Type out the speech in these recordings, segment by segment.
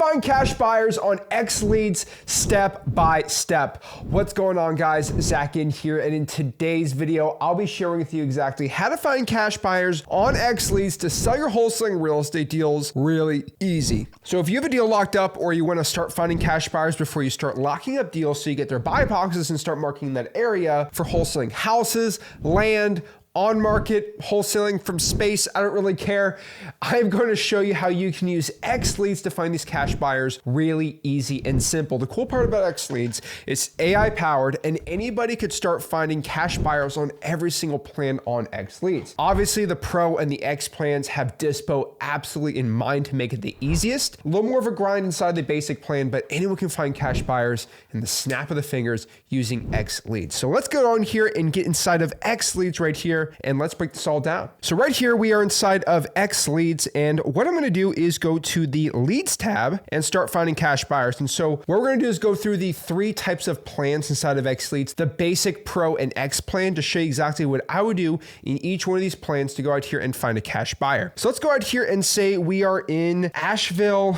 find cash buyers on XLeads step by step. What's going on, guys? Zach in here, and in today's video, I'll be sharing with you exactly how to find cash buyers on XLeads to sell your wholesaling real estate deals really easy. So if you have a deal locked up or you want to start finding cash buyers before you start locking up deals so you get their buy boxes and start marketing that area for wholesaling houses, land, on market, wholesaling from space, I don't really care. I'm going to show you how you can use XLeads to find these cash buyers really easy and simple. The cool part about XLeads is AI powered and anybody could start finding cash buyers on every single plan on XLeads. Obviously the Pro and the X plans have Dispo absolutely in mind to make it the easiest. A little more of a grind inside the basic plan, but anyone can find cash buyers in the snap of the fingers using XLeads. So let's go on here and get inside of XLeads right here. And let's break this all down. So right here, we are inside of XLeads. And what I'm going to do is go to the leads tab and start finding cash buyers. And so what we're going to do is go through the three types of plans inside of XLeads, the basic, Pro, and X plan to show you exactly what I would do in each one of these plans to go out here and find a cash buyer. So let's go out here and say we are in Asheville,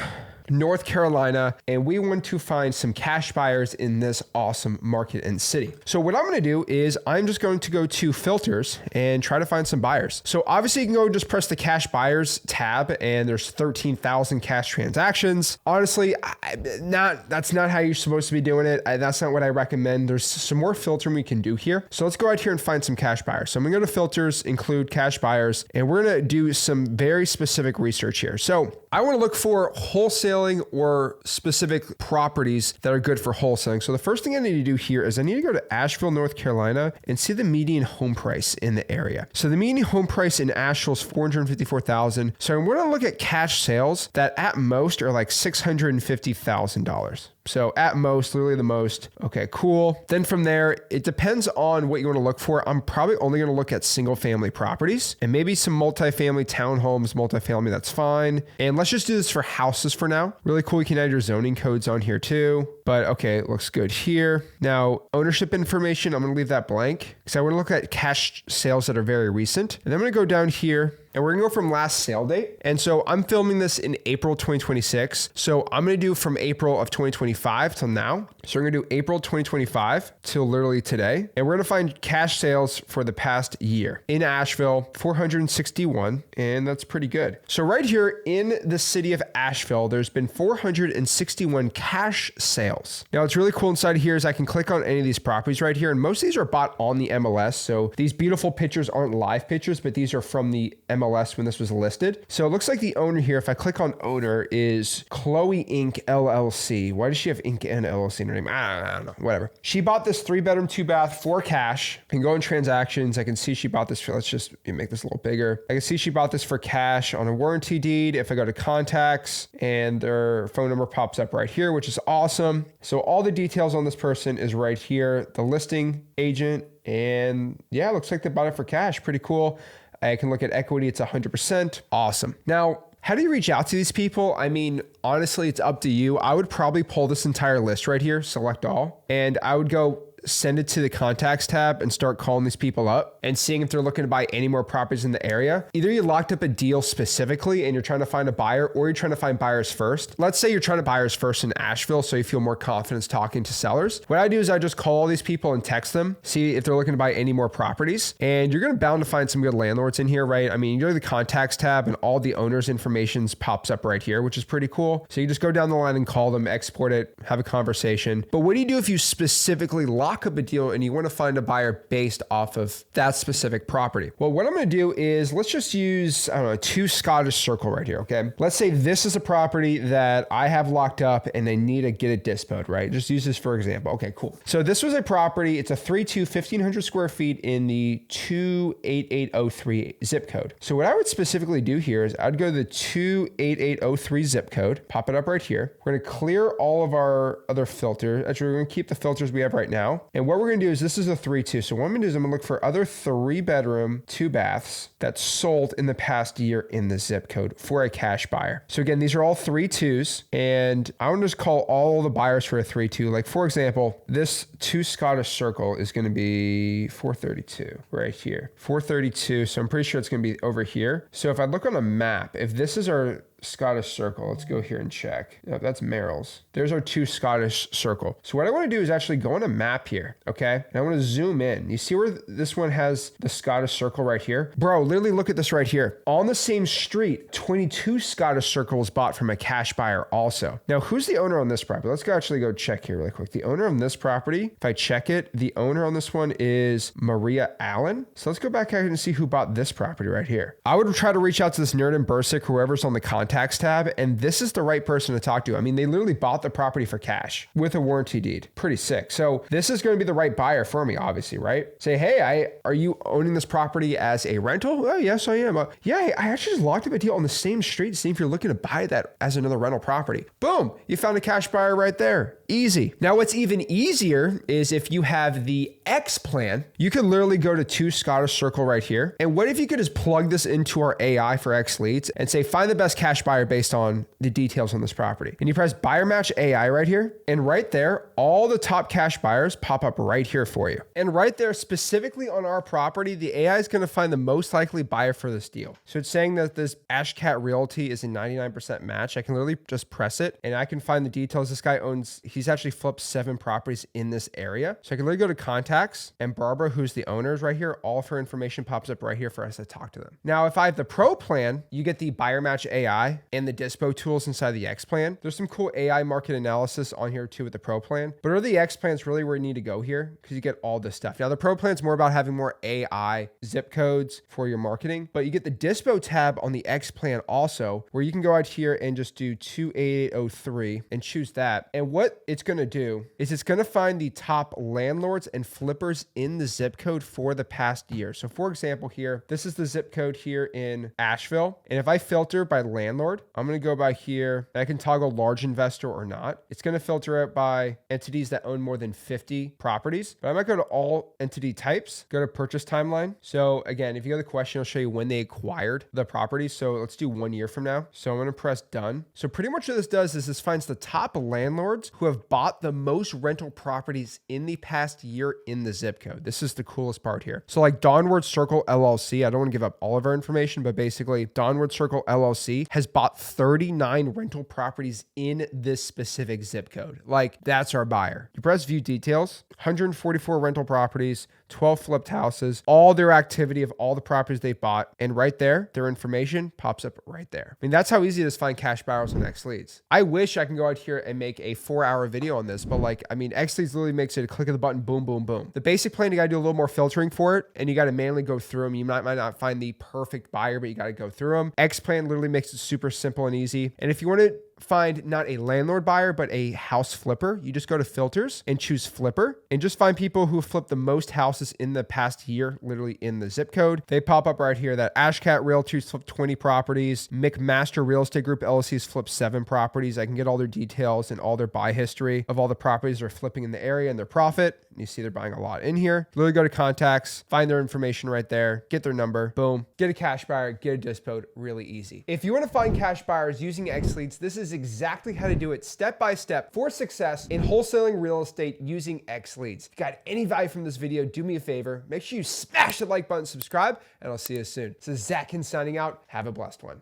North Carolina, and we want to find some cash buyers in this awesome market and city. So what I'm going to do is I'm just going to go to filters and try to find some buyers. So obviously you can go just press the cash buyers tab and there's 13,000 cash transactions. Honestly, that's not how you're supposed to be doing it. That's not what I recommend. There's some more filtering we can do here. So let's go out here and find some cash buyers. So I'm going to go to filters, include cash buyers, and we're going to do some very specific research here. So I want to look for wholesaling or specific properties that are good for wholesaling. So the first thing I need to do here is I need to go to Asheville, North Carolina and see the median home price in the area. So the median home price in Asheville is $454,000. So I'm going to look at cash sales that at most are like $650,000. So at most, literally the most. Okay, cool. Then from there, it depends on what you want to look for. I'm probably only going to look at single family properties and maybe some multifamily townhomes, multifamily, that's fine. And let's just do this for houses for now. Really cool. You can add your zoning codes on here too. But okay, it looks good here. Now, ownership information, I'm going to leave that blank because I want to look at cash sales that are very recent. And then I'm going to go down here and we're going to go from last sale date. And so I'm filming this in April 2026. So I'm going to do from April of 2025 till now. So we're going to do April 2025 till literally today. And we're going to find cash sales for the past year. In Asheville, 461. And that's pretty good. So right here in the city of Asheville, there's been 461 cash sales. Now, what's really cool inside of here is I can click on any of these properties right here. And most of these are bought on the MLS. So these beautiful pictures aren't live pictures, but these are from the MLS when this was listed. So it looks like the owner here, if I click on owner, is Chloe Inc. LLC. Why does she have Inc. and LLC in her name? I don't know, whatever. She bought this 3-bedroom, 2-bath for cash. I can go in transactions. I can see she bought this for, let's just make this a little bigger. I can see she bought this for cash on a warranty deed. If I go to contacts and their phone number pops up right here, which is awesome. So all the details on this person is right here. The listing agent, and yeah, it looks like they bought it for cash. Pretty cool. I can look at equity. It's 100%. Awesome. Now, how do you reach out to these people? I mean, honestly, it's up to you. I would probably pull this entire list right here, select all, and I would go send it to the contacts tab and start calling these people up and seeing if they're looking to buy any more properties in the area. Either you locked up a deal specifically and you're trying to find a buyer, or you're trying to find buyers first. Let's say you're trying to buyers first in Asheville, so you feel more confidence talking to sellers. What I do is I just call all these people and text them, see if they're looking to buy any more properties. And you're going to bound to find some good landlords in here, right? I mean, you go to the contacts tab and all the owner's information pops up right here, which is pretty cool. So you just go down the line and call them, export it, have a conversation. But what do you do if you specifically lock up a deal and you want to find a buyer based off of that specific property? Well, what I'm going to do is let's just use, I don't know, 2 Scottish Circle right here. Okay. Let's say this is a property that I have locked up and they need to get it dispoed, right? Just use this for example. Okay, cool. So this was a property. It's a 3-2, 1,500 square feet in the 28803 zip code. So what I would specifically do here is I'd go to the 28803 zip code, pop it up right here. We're going to clear all of our other filters. Actually, we're going to keep the filters we have right now. And what we're going to do is this is a 3-2. So what I'm going to do is I'm going to look for other 3-bedroom, 2-baths that sold in the past year in the zip code for a cash buyer. So again, these are all 3-2s, and I want to just call all the buyers for a 3-2. Like for example, this 2 Scottish Circle is going to be 432 right here, 432. So I'm pretty sure it's going to be over here. So if I look on a map, if this is our Scottish Circle. Let's go here and check. Yep, that's Merrill's. There's our 2 Scottish Circle. So what I want to do is actually go on a map here, okay? And I want to zoom in. You see where this one has the Scottish Circle right here? Bro, literally look at this right here. On the same street, 22 Scottish Circles bought from a cash buyer also. Now, who's the owner on this property? Let's actually go check here really quick. The owner on this property, if I check it, the owner on this one is Maria Allen. So let's go back here and see who bought this property right here. I would try to reach out to this nerd in Bursic, whoever's on the contacts tab, and this is the right person to talk to. I mean, they literally bought the property for cash with a warranty deed. Pretty sick. So this is going to be the right buyer for me, obviously, right? Say, hey, are you owning this property as a rental? Oh, yes, I am. Yeah, I actually just locked up a deal on the same street, seeing if you're looking to buy that as another rental property. Boom, you found a cash buyer right there. Easy. Now, what's even easier is if you have the X plan, you could literally go to 2 Scottish Circle right here. And what if you could just plug this into our AI for XLeads and say, find the best cash buyer based on the details on this property. And you press buyer match AI right here. And right there, all the top cash buyers pop up right here for you. And right there, specifically on our property, the AI is going to find the most likely buyer for this deal. So it's saying that this Ashcat Realty is a 99% match. I can literally just press it and I can find the details. This guy he's actually flipped 7 properties in this area. So I can literally go to contacts, and Barbara, who's the owner, is right here. All of her information pops up right here for us to talk to them. Now, if I have the Pro plan, you get the buyer match AI and the dispo tools inside the X plan. There's some cool AI market analysis on here too with the Pro plan, but the X plan is really where you need to go here because you get all this stuff. Now, the Pro plan is more about having more AI zip codes for your marketing, but you get the dispo tab on the X plan also, where you can go out here and just do 28803 and choose that. And what it's going to do is it's going to find the top landlords and flippers in the zip code for the past year. So for example, here, this is the zip code here in Asheville. And if I filter by landlord, I'm going to go by here and I can toggle large investor or not. It's going to filter out by entities that own more than 50 properties, but I might go to all entity types, go to purchase timeline. So again, if you have the question, I'll show you when they acquired the property. So let's do 1 year from now. So I'm going to press done. So pretty much what this does is this finds the top landlords who have bought the most rental properties in the past year in the zip code. This is the coolest part here. So like Dawnward Circle LLC, I don't want to give up all of our information, but basically Dawnward Circle LLC has bought 39 rental properties in this specific zip code. Like that's our buyer. You press view details, 144 rental properties, 12 flipped houses, all their activity of all the properties they've bought. And right there, their information pops up right there. I mean, that's how easy it is to find cash buyers on XLeads. I wish I can go out here and make a 4-hour video on this, but like, I mean, XLeads literally makes it a click of the button, boom, boom, boom. The basic plan, you got to do a little more filtering for it, and you got to manually go through them. You might not find the perfect buyer, but you got to go through them. X plan literally makes it super simple and easy. And if you want to find not a landlord buyer, but a house flipper, you just go to filters and choose flipper and just find people who have flipped the most houses in the past year, literally in the zip code. They pop up right here that Ashcat Realty's flipped 20 properties. McMaster Real Estate Group LLC's flipped 7 properties. I can get all their details and all their buy history of all the properties they're flipping in the area and their profit. You see they're buying a lot in here. Literally go to contacts, find their information right there, get their number, boom, get a cash buyer, get a dispo, really easy. If you want to find cash buyers using XLeads, this is exactly how to do it step by step for success in wholesaling real estate using XLeads. If you got any value from this video, do me a favor, make sure you smash the like button, subscribe, and I'll see you soon. This is Zach signing out. Have a blessed one.